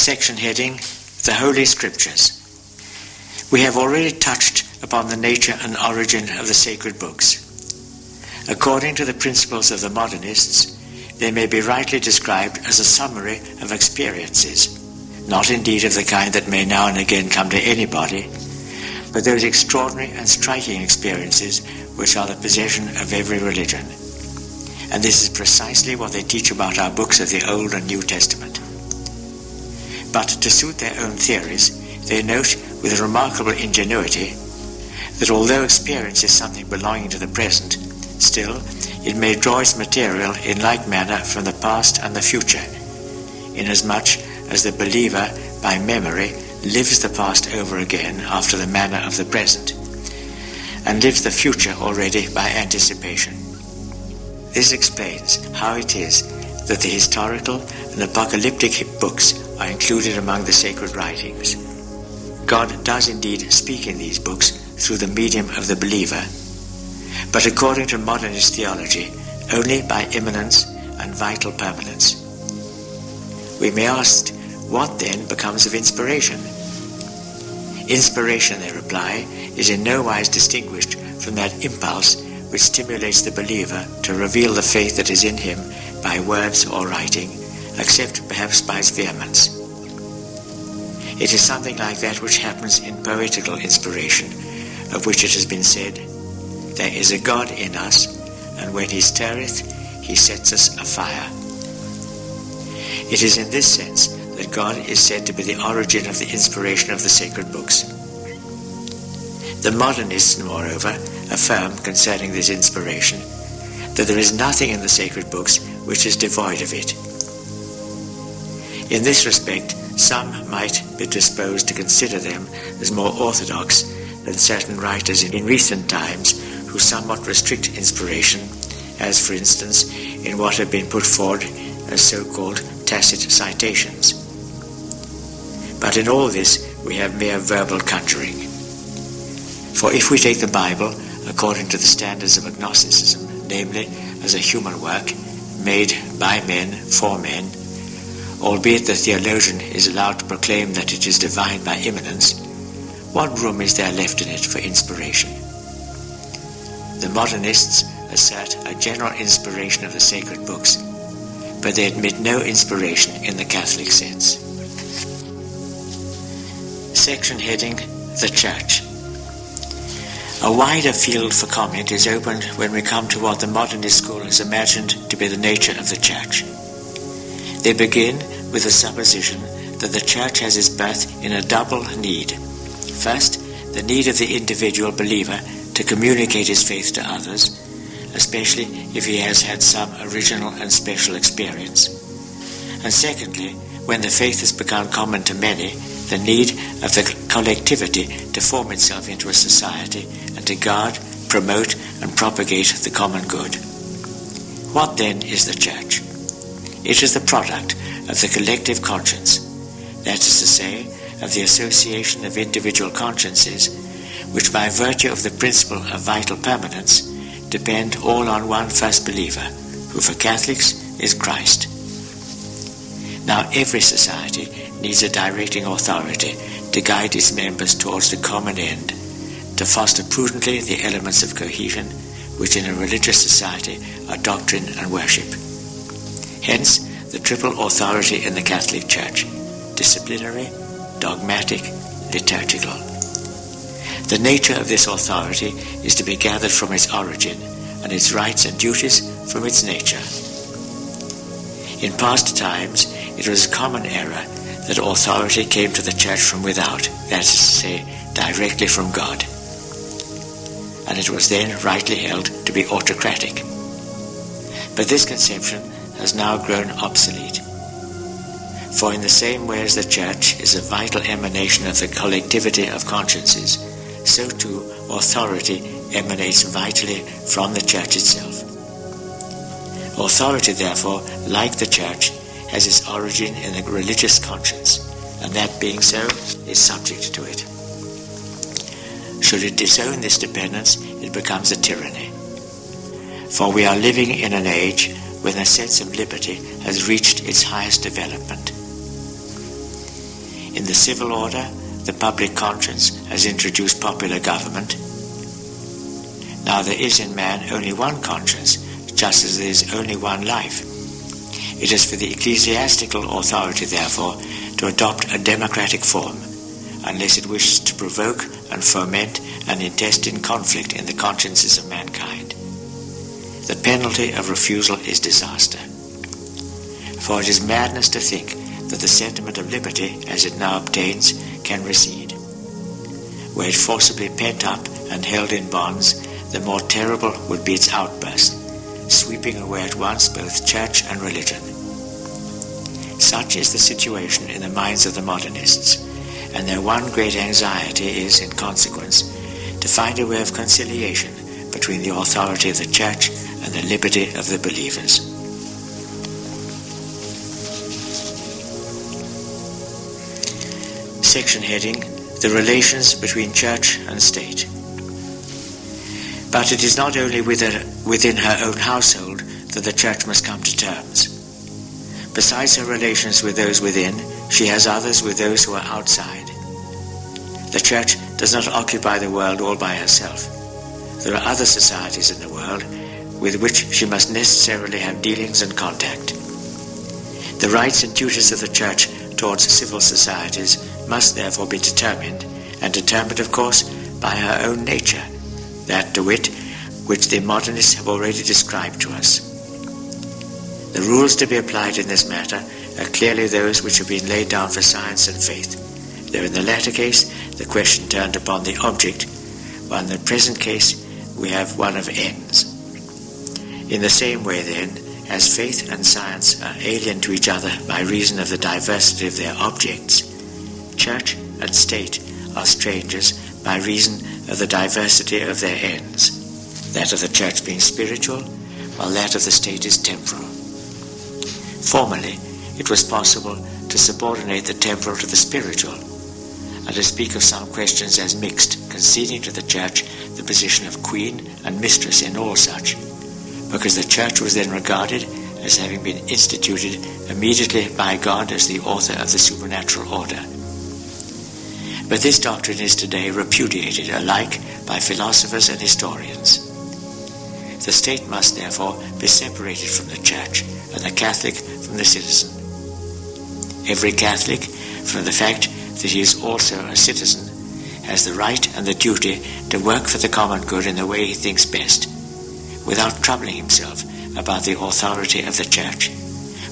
Section heading, The Holy Scriptures. We have already touched upon the nature and origin of the sacred books. According to the principles of the modernists, they may be rightly described as a summary of experiences, not indeed of the kind that may now and again come to anybody, but those extraordinary and striking experiences which are the possession of every religion. And this is precisely what they teach about our books of the Old and New Testament. But to suit their own theories, they note with remarkable ingenuity that although experience is something belonging to the present, still it may draw its material in like manner from the past and the future, inasmuch as the believer, by memory, lives the past over again after the manner of the present, and lives the future already by anticipation. This explains how it is that the historical and apocalyptic books are included among the sacred writings. God does indeed speak in these books through the medium of the believer, but according to modernist theology, only by immanence and vital permanence. We may ask, what then becomes of inspiration? Inspiration, they reply, is in no wise distinguished from that impulse which stimulates the believer to reveal the faith that is in him by words or writing, except perhaps by its vehemence. It is something like that which happens in poetical inspiration, of which it has been said, "There is a God in us, and when he stirreth, he sets us afire." It is in this sense that God is said to be the origin of the inspiration of the sacred books. The modernists, moreover, affirm concerning this inspiration that there is nothing in the sacred books which is devoid of it. In this respect, some might be disposed to consider them as more orthodox than certain writers in recent times who somewhat restrict inspiration, as for instance in what have been put forward as so-called tacit citations. But in all this we have mere verbal conjuring. For if we take the Bible according to the standards of agnosticism, namely as a human work made by men for men, albeit the theologian is allowed to proclaim that it is divine by immanence, what room is there left in it for inspiration? The modernists assert a general inspiration of the sacred books, but they admit no inspiration in the Catholic sense. Section heading, The Church. A wider field for comment is opened when we come to what the modernist school has imagined to be the nature of the Church. They begin with the supposition that the Church has its birth in a double need. First, the need of the individual believer to communicate his faith to others, especially if he has had some original and special experience. And secondly, when the faith has become common to many, the need of the collectivity to form itself into a society and to guard, promote and propagate the common good. What then is the Church? It is the product of the collective conscience, that is to say, of the association of individual consciences, which by virtue of the principle of vital permanence depend all on one first believer, who for Catholics is Christ. Now every society needs a directing authority to guide its members towards the common end, to foster prudently the elements of cohesion which in a religious society are doctrine and worship. Hence the triple authority in the Catholic Church: disciplinary, dogmatic, liturgical. The nature of this authority is to be gathered from its origin, and its rights and duties from its nature. In past times, it was a common error that authority came to the Church from without, that is to say, directly from God. And it was then rightly held to be autocratic. But this conception has now grown obsolete. For in the same way as the Church is a vital emanation of the collectivity of consciences, so too authority emanates vitally from the Church itself. Authority, therefore, like the Church, has its origin in the religious conscience, and that being so, is subject to it. Should it disown this dependence, it becomes a tyranny. For we are living in an age when the sense of liberty has reached its highest development. In the civil order, the public conscience has introduced popular government. Now there is in man only one conscience, just as there is only one life. It is for the ecclesiastical authority, therefore, to adopt a democratic form, unless it wishes to provoke and foment an intestine conflict in the consciences of mankind. The penalty of refusal is disaster. For it is madness to think that the sentiment of liberty, as it now obtains, can recede. Were it forcibly pent up and held in bonds, the more terrible would be its outburst, sweeping away at once both church and religion. Such is the situation in the minds of the modernists, and their one great anxiety is, in consequence, to find a way of conciliation between the authority of the church and the liberty of the believers. Section heading: The relations between church and state. But it is not only within her own household that the church must come to terms. Besides her relations with those within, she has others with those who are outside. The church does not occupy the world all by herself. There are other societies in the world with which she must necessarily have dealings and contact. The rights and duties of the church towards civil societies must therefore be determined, and determined, of course, by her own nature, that, to wit, which the modernists have already described to us. The rules to be applied in this matter are clearly those which have been laid down for science and faith, though in the latter case the question turned upon the object, while in the present case we have one of ends. In the same way, then, as faith and science are alien to each other by reason of the diversity of their objects, church and state are strangers by reason of the diversity of their ends, that of the church being spiritual, while that of the state is temporal. Formerly, it was possible to subordinate the temporal to the spiritual, and to speak of some questions as mixed, conceding to the church the position of queen and mistress in all such, because the church was then regarded as having been instituted immediately by God as the author of the supernatural order. But this doctrine is today repudiated alike by philosophers and historians. The state must therefore be separated from the church, and the Catholic from the citizen. Every Catholic, from the fact that he is also a citizen, has the right and the duty to work for the common good in the way he thinks best, without troubling himself about the authority of the church,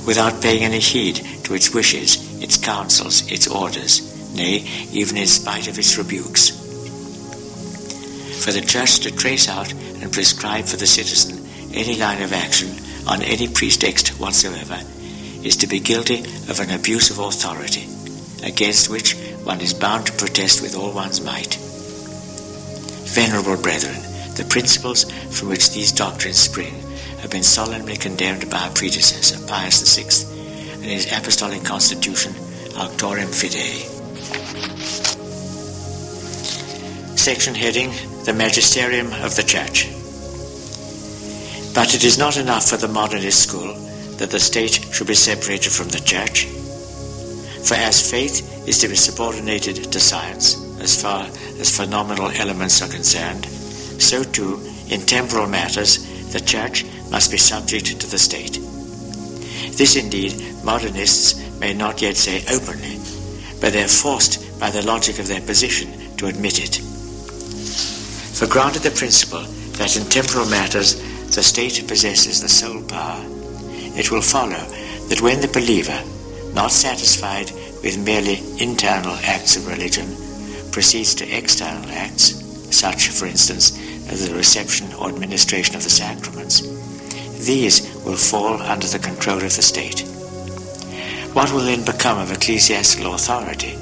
without paying any heed to its wishes, its counsels, its orders, nay, even in spite of its rebukes. For the church to trace out and prescribe for the citizen any line of action on any pretext whatsoever is to be guilty of an abuse of authority, against which one is bound to protest with all one's might. Venerable brethren, the principles from which these doctrines spring have been solemnly condemned by our predecessor, Pius VI, in his apostolic constitution, Auctorem Fidei. Section heading: The Magisterium of the Church. But it is not enough for the modernist school that the state should be separated from the church. For as faith is to be subordinated to science as far as phenomenal elements are concerned, so too, in temporal matters, the church must be subject to the state. This indeed modernists may not yet say openly, but they are forced by the logic of their position to admit it. For granted the principle that in temporal matters the state possesses the sole power, it will follow that when the believer, not satisfied with merely internal acts of religion, proceeds to external acts, such, for instance, as the reception or administration of the sacraments, these will fall under the control of the state. What will then become of ecclesiastical authority,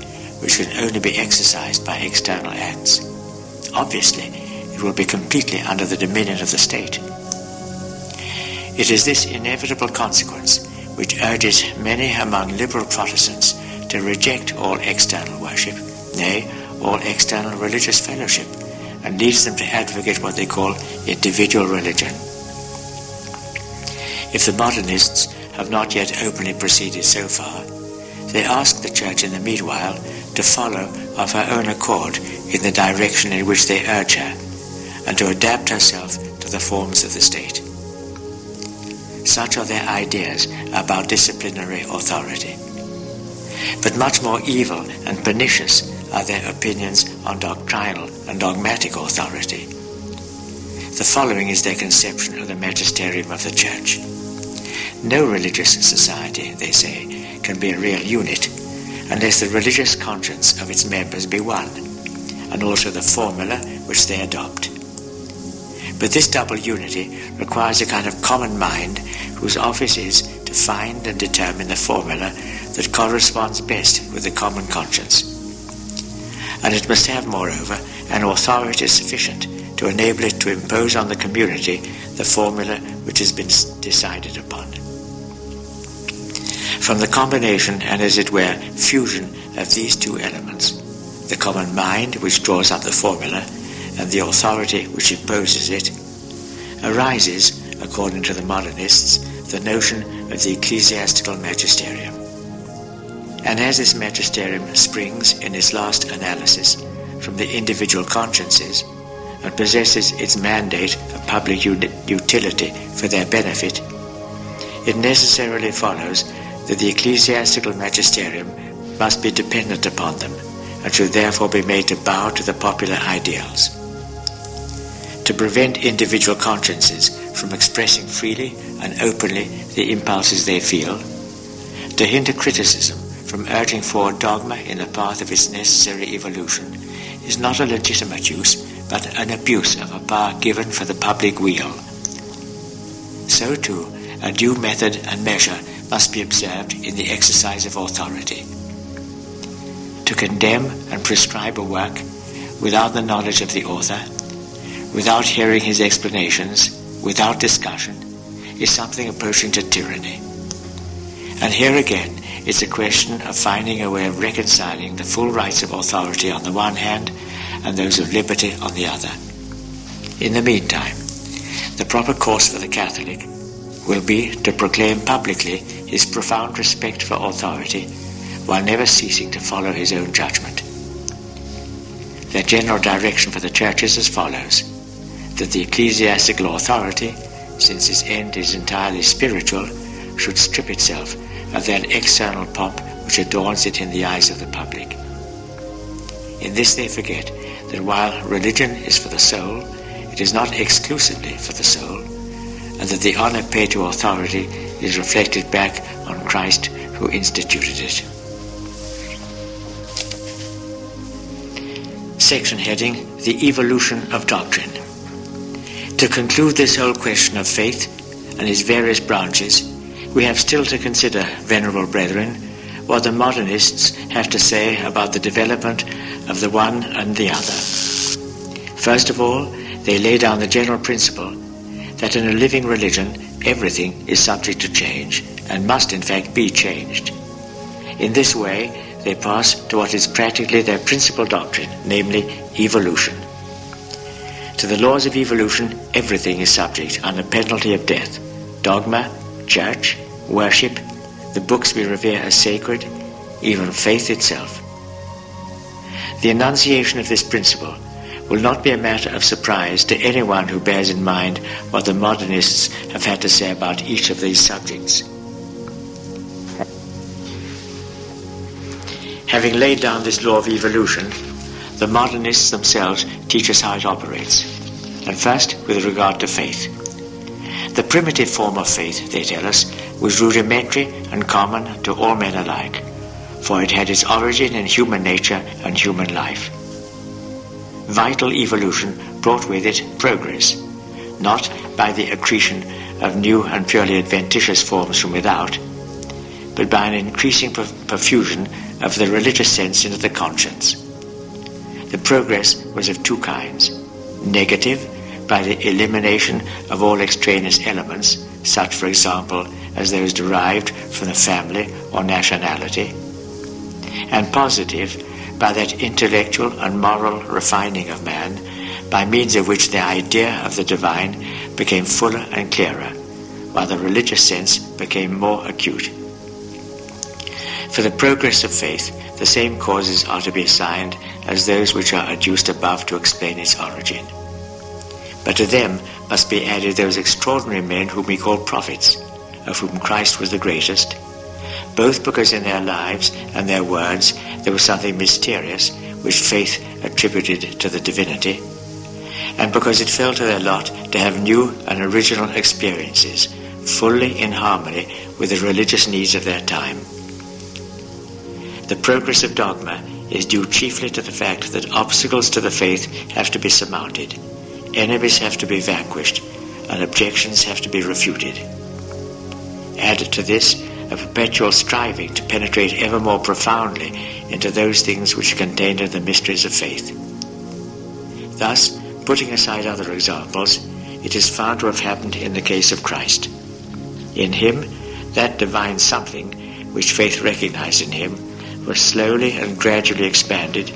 which can only be exercised by external acts? Obviously, it will be completely under the dominion of the state. It is this inevitable consequence which urges many among liberal Protestants to reject all external worship, nay, all external religious fellowship, and leads them to advocate what they call individual religion. If the modernists have not yet openly proceeded so far, they ask the Church in the meanwhile to follow of her own accord in the direction in which they urge her, and to adapt herself to the forms of the state. Such are their ideas about disciplinary authority. But much more evil and pernicious are their opinions on doctrinal and dogmatic authority. The following is their conception of the magisterium of the Church. No religious society, they say, can be a real unit unless the religious conscience of its members be one, and also the formula which they adopt. But this double unity requires a kind of common mind whose office is to find and determine the formula that corresponds best with the common conscience. And it must have, moreover, an authority sufficient to enable it to impose on the community the formula which has been decided upon. From the combination and, as it were, fusion of these two elements, the common mind which draws up the formula and the authority which imposes it, arises, according to the modernists, the notion of the ecclesiastical magisterium. And as this magisterium springs in its last analysis from the individual consciences and possesses its mandate of public utility for their benefit, it necessarily follows that the ecclesiastical magisterium must be dependent upon them and should therefore be made to bow to the popular ideals. To prevent individual consciences from expressing freely and openly the impulses they feel, to hinder criticism from urging forward dogma in the path of its necessary evolution, is not a legitimate use, but an abuse of a power given for the public weal. So too, a due method and measure must be observed in the exercise of authority. To condemn and prescribe a work without the knowledge of the author, without hearing his explanations, without discussion, is something approaching to tyranny. And here again, it's a question of finding a way of reconciling the full rights of authority on the one hand and those of liberty on the other. In the meantime, the proper course for the Catholic will be to proclaim publicly his profound respect for authority while never ceasing to follow his own judgment. Their general direction for the Church is as follows: that the ecclesiastical authority, since its end is entirely spiritual, should strip itself of that external pomp which adorns it in the eyes of the public. In this they forget that while religion is for the soul, it is not exclusively for the soul, and that the honor paid to authority is reflected back on Christ who instituted it. Section heading: The Evolution of Doctrine. To conclude this whole question of faith and its various branches, we have still to consider, venerable brethren, what the modernists have to say about the development of the one and the other. First of all, they lay down the general principle that in a living religion everything is subject to change and must in fact be changed. In this way they pass to what is practically their principal doctrine, namely evolution. To the laws of evolution everything is subject under penalty of death: dogma, church, worship, the books we revere as sacred, even faith itself. The enunciation of this principle will not be a matter of surprise to anyone who bears in mind what the modernists have had to say about each of these subjects. Having laid down this law of evolution, the modernists themselves teach us how it operates. And first, with regard to faith. The primitive form of faith, they tell us, was rudimentary and common to all men alike, for it had its origin in human nature and human life. Vital evolution brought with it progress, not by the accretion of new and purely adventitious forms from without, but by an increasing perfusion of the religious sense into the conscience. The progress was of two kinds: negative, by the elimination of all extraneous elements, such, for example, as those derived from the family or nationality, and positive, by that intellectual and moral refining of man, by means of which the idea of the divine became fuller and clearer, while the religious sense became more acute. For the progress of faith, the same causes are to be assigned as those which are adduced above to explain its origin. But to them must be added those extraordinary men whom we call prophets, of whom Christ was the greatest, both because in their lives and their words there was something mysterious which faith attributed to the divinity, and because it fell to their lot to have new and original experiences, fully in harmony with the religious needs of their time. The progress of dogma is due chiefly to the fact that obstacles to the faith have to be surmounted, enemies have to be vanquished, and objections have to be refuted. Add to this a perpetual striving to penetrate ever more profoundly into those things which contain the mysteries of faith. Thus, putting aside other examples, it is found to have happened in the case of Christ. In him, that divine something which faith recognized in him was slowly and gradually expanded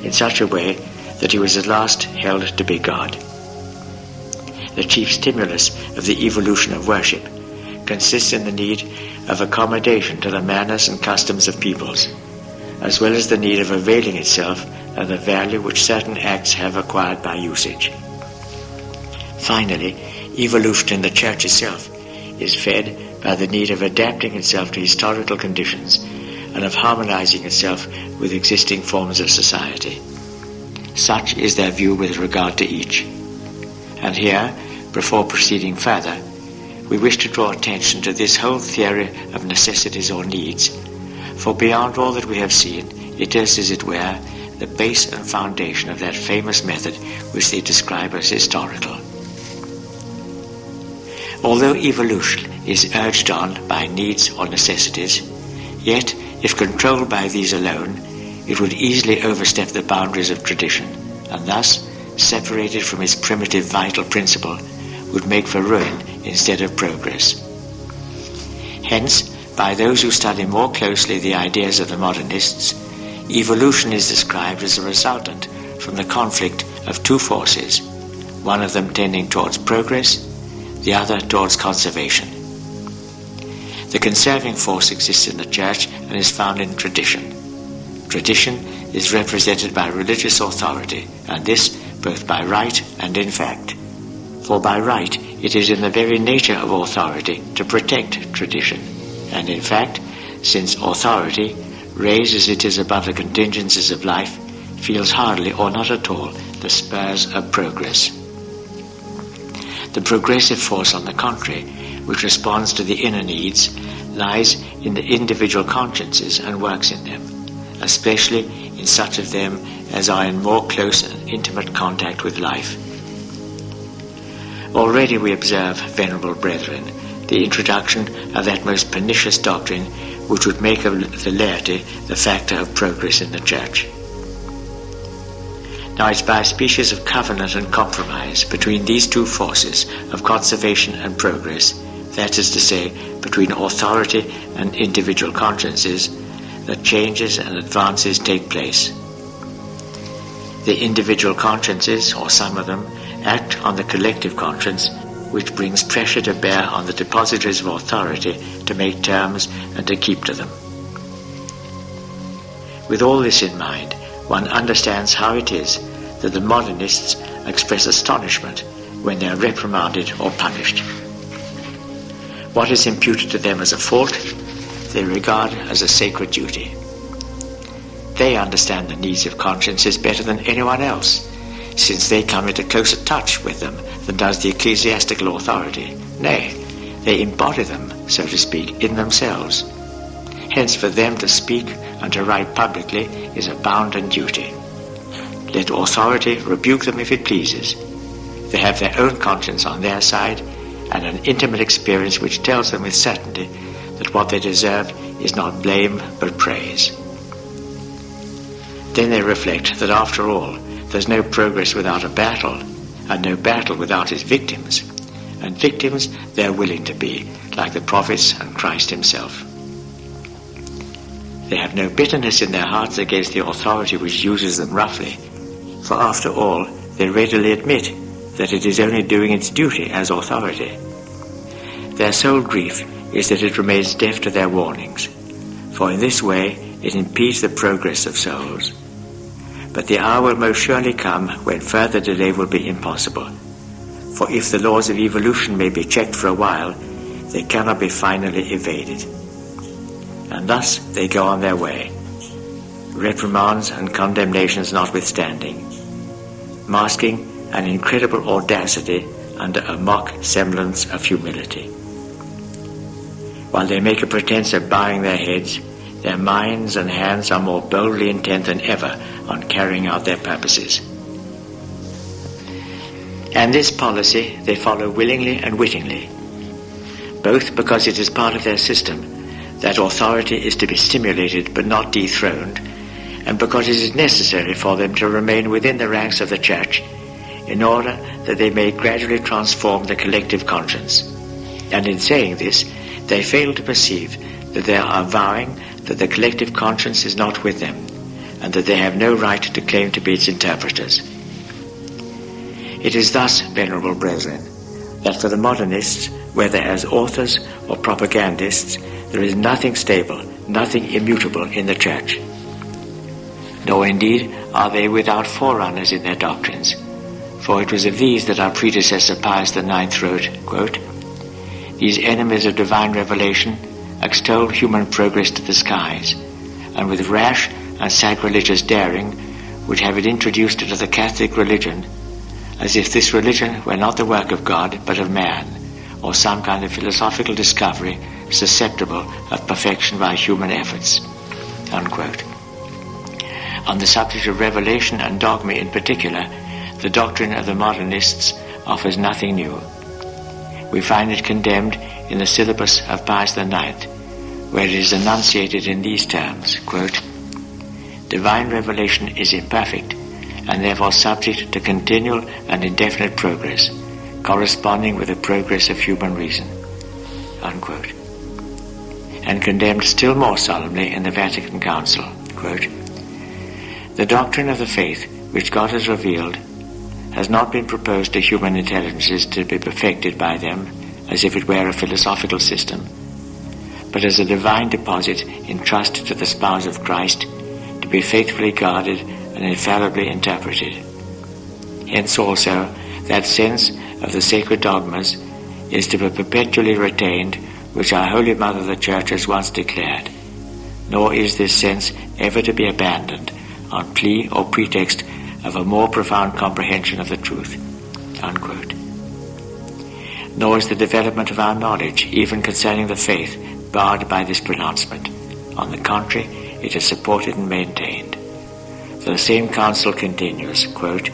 in such a way that he was at last held to be God. The chief stimulus of the evolution of worship consists in the need of accommodation to the manners and customs of peoples, as well as the need of availing itself of the value which certain acts have acquired by usage. Finally, evolution in the Church itself is fed by the need of adapting itself to historical conditions and of harmonizing itself with existing forms of society. Such is their view with regard to each. And here, before proceeding further, we wish to draw attention to this whole theory of necessities or needs, for beyond all that we have seen, it is, as it were, the base and foundation of that famous method which they describe as historical. Although evolution is urged on by needs or necessities, yet, if controlled by these alone, it would easily overstep the boundaries of tradition, and thus, separated from its primitive vital principle, would make for ruin instead of progress. Hence, by those who study more closely the ideas of the modernists, evolution is described as a resultant from the conflict of two forces, one of them tending towards progress, the other towards conservation. The conserving force exists in the Church and is found in tradition. Tradition is represented by religious authority, and this both by right and in fact. For by right, it is in the very nature of authority to protect tradition, and in fact, since authority, raised as it is above the contingencies of life, feels hardly or not at all the spurs of progress. The progressive force, on the contrary, which responds to the inner needs, lies in the individual consciences and works in them, especially in such of them as are in more close and intimate contact with life. Already we observe, venerable brethren, the introduction of that most pernicious doctrine which would make of the laity the factor of progress in the Church. Now it's by a species of covenant and compromise between these two forces of conservation and progress, that is to say, between authority and individual consciences, that changes and advances take place. The individual consciences, or some of them, act on the collective conscience, which brings pressure to bear on the depositaries of authority to make terms and to keep to them. With all this in mind, one understands how it is that the modernists express astonishment when they are reprimanded or punished. What is imputed to them as a fault, they regard as a sacred duty. They understand the needs of consciences better than anyone else, since they come into closer touch with them than does the ecclesiastical authority. Nay, they embody them, so to speak, in themselves. Hence, for them to speak and to write publicly is a bounden duty. Let authority rebuke them if it pleases. They have their own conscience on their side, and an intimate experience which tells them with certainty that what they deserve is not blame but praise. Then they reflect that after all, there's no progress without a battle, and no battle without its victims. And victims they're willing to be, like the prophets and Christ himself. They have no bitterness in their hearts against the authority which uses them roughly, for after all, they readily admit that it is only doing its duty as authority. Their sole grief is that it remains deaf to their warnings, for in this way it impedes the progress of souls. But the hour will most surely come when further delay will be impossible. For if the laws of evolution may be checked for a while, they cannot be finally evaded. And thus they go on their way, reprimands and condemnations notwithstanding, masking an incredible audacity under a mock semblance of humility. While they make a pretense of bowing their heads, their minds and hands are more boldly intent than ever on carrying out their purposes. And this policy they follow willingly and wittingly, both because it is part of their system that authority is to be stimulated but not dethroned, and because it is necessary for them to remain within the ranks of the Church in order that they may gradually transform the collective conscience. And in saying this, they fail to perceive that they are vowing that the collective conscience is not with them, and that they have no right to claim to be its interpreters. It is thus, venerable brethren, that for the modernists, whether as authors or propagandists, there is nothing stable, nothing immutable in the Church. Nor indeed are they without forerunners in their doctrines, for it was of these that our predecessor Pius IX wrote, quote, "These enemies of divine revelation extol human progress to the skies, and with rash and sacrilegious daring would have it introduced into the Catholic religion, as if this religion were not the work of God but of man, or some kind of philosophical discovery susceptible of perfection by human efforts." Unquote. On the subject of revelation and dogma in particular, the doctrine of the modernists offers nothing new. We find it condemned in the syllabus of Pius IX, where it is enunciated in these terms, quote, "Divine revelation is imperfect, and therefore subject to continual and indefinite progress, corresponding with the progress of human reason," unquote. And condemned still more solemnly in the Vatican Council, quote, "The doctrine of the faith which God has revealed has not been proposed to human intelligences to be perfected by them as if it were a philosophical system, but as a divine deposit entrusted to the spouse of Christ to be faithfully guarded and infallibly interpreted. Hence also that sense of the sacred dogmas is to be perpetually retained which our Holy Mother the Church has once declared, nor is this sense ever to be abandoned on plea or pretext of a more profound comprehension of the truth," unquote. Nor is the development of our knowledge, even concerning the faith, barred by this pronouncement. On the contrary, it is supported and maintained. For the same council continues, quote,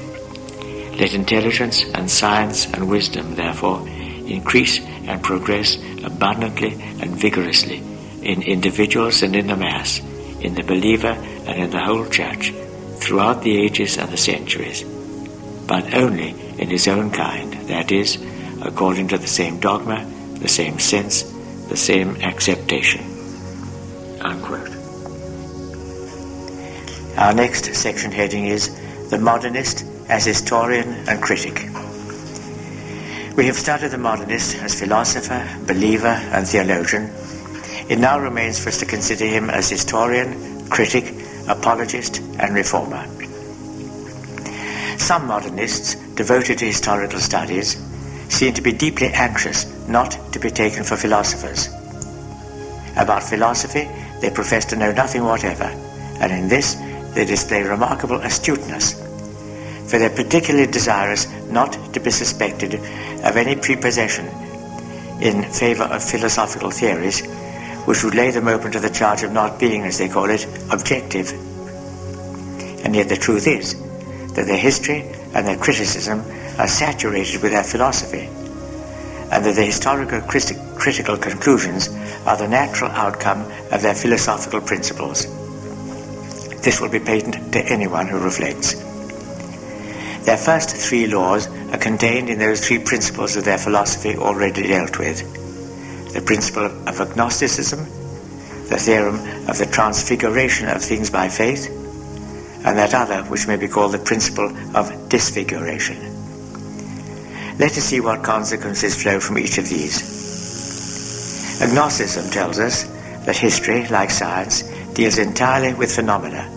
"Let intelligence and science and wisdom, therefore, increase and progress abundantly and vigorously in individuals and in the mass, in the believer and in the whole Church, throughout the ages and the centuries, but only in his own kind, that is, according to the same dogma, the same sense, the same acceptation," unquote. Our next section heading is The Modernist as Historian and Critic. We have studied the modernist as philosopher, believer, and theologian. It now remains for us to consider him as historian, critic, apologist, and reformer. Some modernists, devoted to historical studies, seem to be deeply anxious not to be taken for philosophers. About philosophy, they profess to know nothing whatever, and in this they display remarkable astuteness, for they are particularly desirous not to be suspected of any prepossession in favor of philosophical theories, which would lay them open to the charge of not being, as they call it, objective. And yet the truth is that their history and their criticism are saturated with their philosophy, and that the historical critical conclusions are the natural outcome of their philosophical principles. This will be patent to anyone who reflects. Their first three laws are contained in those three principles of their philosophy already dealt with: the principle of agnosticism, the theorem of the transfiguration of things by faith, and that other which may be called the principle of disfiguration. Let us see what consequences flow from each of these. Agnosticism tells us that history, like science, deals entirely with phenomena,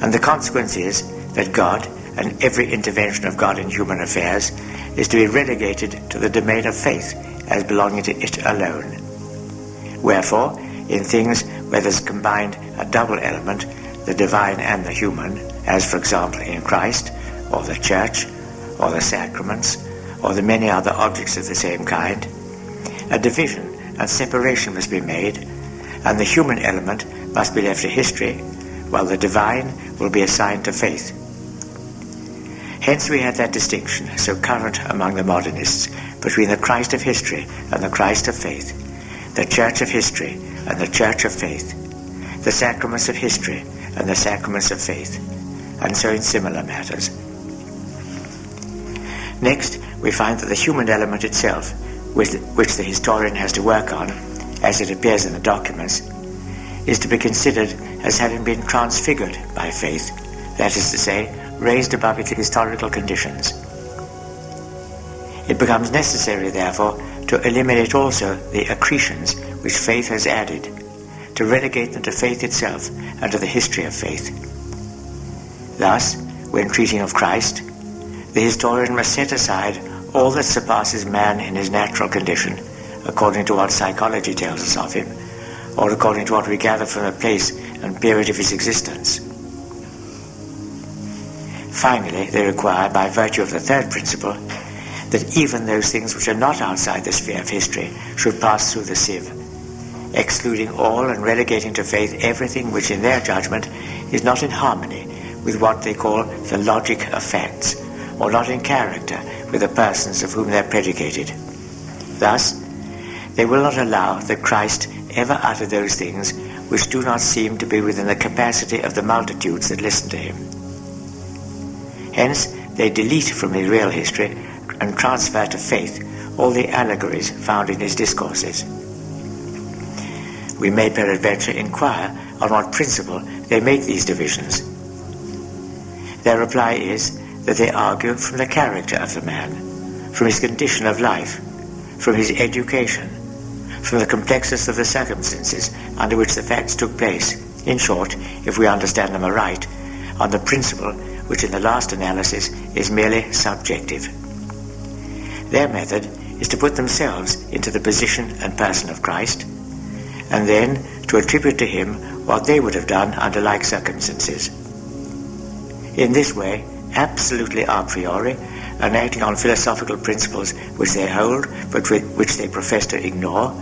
and the consequence is that God and every intervention of God in human affairs is to be relegated to the domain of faith as belonging to it alone. Wherefore, in things where there's combined a double element, the divine and the human, as for example in Christ, or the Church, or the sacraments, or the many other objects of the same kind, a division and separation must be made, and the human element must be left to history, while the divine will be assigned to faith. Hence we have that distinction, so current among the modernists, between the Christ of history and the Christ of faith, the Church of history and the Church of faith, the sacraments of history and the sacraments of faith, and so in similar matters. Next, we find that the human element itself, which the historian has to work on, as it appears in the documents, is to be considered as having been transfigured by faith, that is to say, raised above its historical conditions. It becomes necessary, therefore, to eliminate also the accretions which faith has added, to relegate them to faith itself and to the history of faith. Thus, when treating of Christ, the historian must set aside all that surpasses man in his natural condition, according to what psychology tells us of him, or according to what we gather from the place and period of his existence. Finally, they require, by virtue of the third principle, that even those things which are not outside the sphere of history should pass through the sieve, excluding all and relegating to faith everything which in their judgment is not in harmony with what they call the logic of facts, or not in character with the persons of whom they are predicated. Thus, they will not allow that Christ ever utter those things which do not seem to be within the capacity of the multitudes that listen to him. Hence, they delete from his real history and transfer to faith all the allegories found in his discourses. We may peradventure inquire on what principle they make these divisions. Their reply is that they argue from the character of the man, from his condition of life, from his education, from the complexity of the circumstances under which the facts took place, in short, if we understand them aright, on the principle which in the last analysis is merely subjective. Their method is to put themselves into the position and person of Christ, and then to attribute to him what they would have done under like circumstances. In this way, absolutely a priori, and acting on philosophical principles which they hold but which they profess to ignore,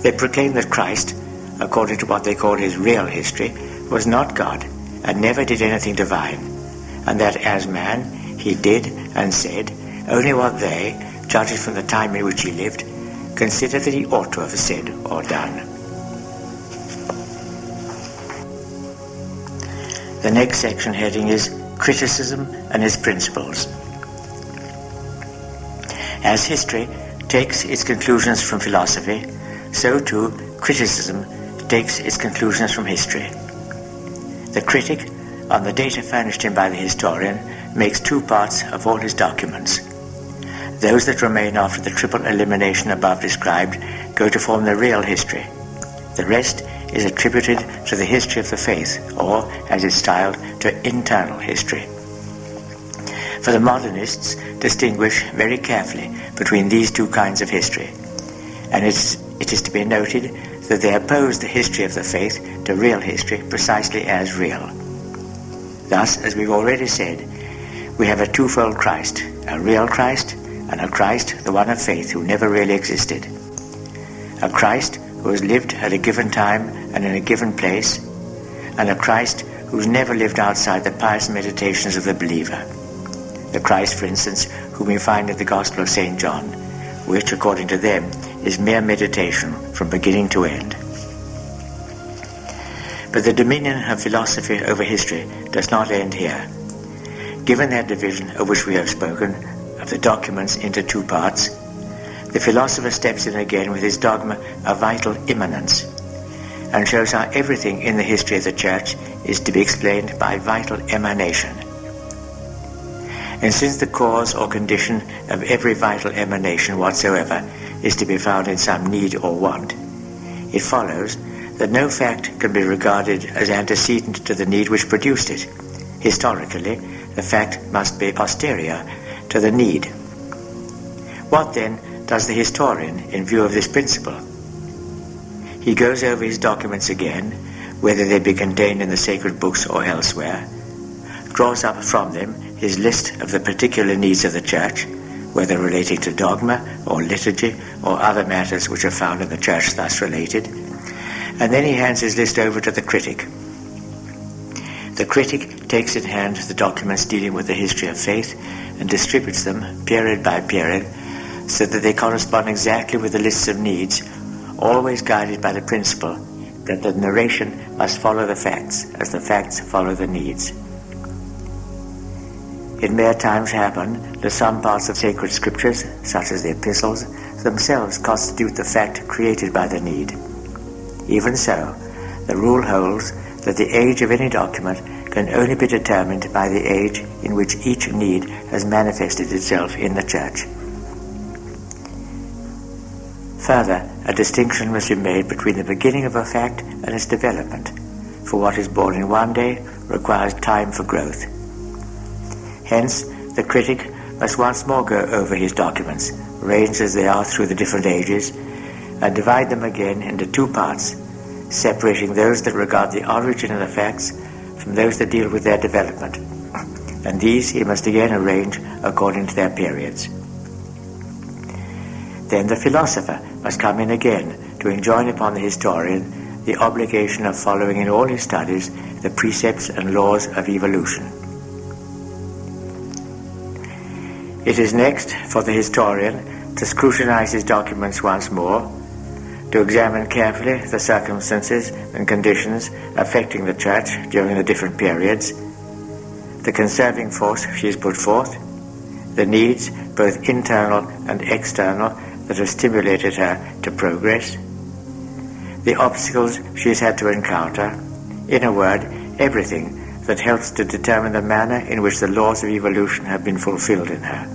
they proclaim that Christ, according to what they call his real history, was not God and never did anything divine, and that as man he did and said only what they, judging from the time in which he lived, considered that he ought to have said or done. The next section heading is Criticism and its Principles. As history takes its conclusions from philosophy, so too criticism takes its conclusions from history. The critic, on the data furnished him by the historian, makes two parts of all his documents. Those that remain after the triple elimination above described go to form the real history. The rest is attributed to the history of the faith, or, as it's styled, to internal history. For the modernists distinguish very carefully between these two kinds of history, and it is to be noted that they oppose the history of the faith to real history precisely as real. Thus, as we've already said, we have a twofold Christ, a real Christ and a Christ, the one of faith, who never really existed. A Christ who has lived at a given time and in a given place, and a Christ who's never lived outside the pious meditations of the believer. The Christ, for instance, whom we find in the Gospel of St. John, which, according to them, is mere meditation from beginning to end. But the dominion of philosophy over history does not end here. Given that division of which we have spoken, of the documents into two parts, the philosopher steps in again with his dogma of vital immanence, and shows how everything in the history of the Church is to be explained by vital emanation. And since the cause or condition of every vital emanation whatsoever is to be found in some need or want, it follows that no fact can be regarded as antecedent to the need which produced it. Historically, the fact must be posterior to the need. What then does the historian in view of this principle? He goes over his documents again, whether they be contained in the sacred books or elsewhere, draws up from them his list of the particular needs of the Church, whether relating to dogma or liturgy or other matters which are found in the Church thus related, and then he hands his list over to the critic. The critic takes in hand the documents dealing with the history of faith and distributes them period by period so that they correspond exactly with the lists of needs, always guided by the principle that the narration must follow the facts as the facts follow the needs. It may at times happen that some parts of sacred scriptures, such as the epistles, themselves constitute the fact created by the need. Even so, the rule holds that the age of any document can only be determined by the age in which each need has manifested itself in the Church. Further, a distinction must be made between the beginning of a fact and its development, for what is born in one day requires time for growth. Hence, the critic must once more go over his documents, arranged as they are through the different ages, and divide them again into two parts, separating those that regard the origin of the facts from those that deal with their development, and these he must again arrange according to their periods. Then the philosopher must come in again to enjoin upon the historian the obligation of following in all his studies the precepts and laws of evolution. It is next for the historian to scrutinize his documents once more, to examine carefully the circumstances and conditions affecting the Church during the different periods, the conserving force she has put forth, the needs, both internal and external, that have stimulated her to progress, the obstacles she has had to encounter, in a word, everything that helps to determine the manner in which the laws of evolution have been fulfilled in her.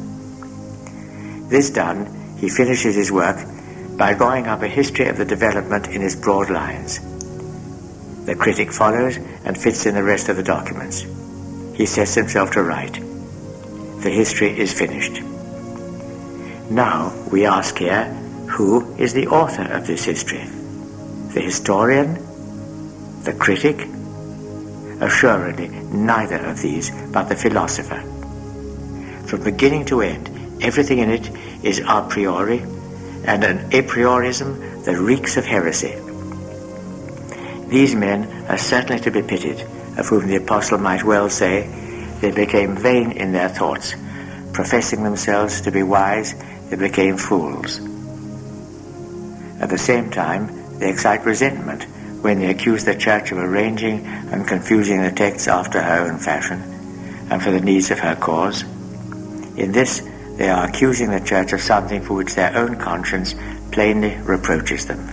This done, he finishes his work by drawing up a history of the development in its broad lines. The critic follows and fits in the rest of the documents. He sets himself to write. The history is finished. Now we ask here, who is the author of this history? The historian? The critic? Assuredly neither of these, but the philosopher. From beginning to end, everything in it is a priori, and an a priorism that reeks of heresy. These men are certainly to be pitied, of whom the apostle might well say, they became vain in their thoughts, professing themselves to be wise, they became fools. At the same time, they excite resentment when they accuse the Church of arranging and confusing the texts after her own fashion, and for the needs of her cause. In this, they are accusing the Church of something for which their own conscience plainly reproaches them.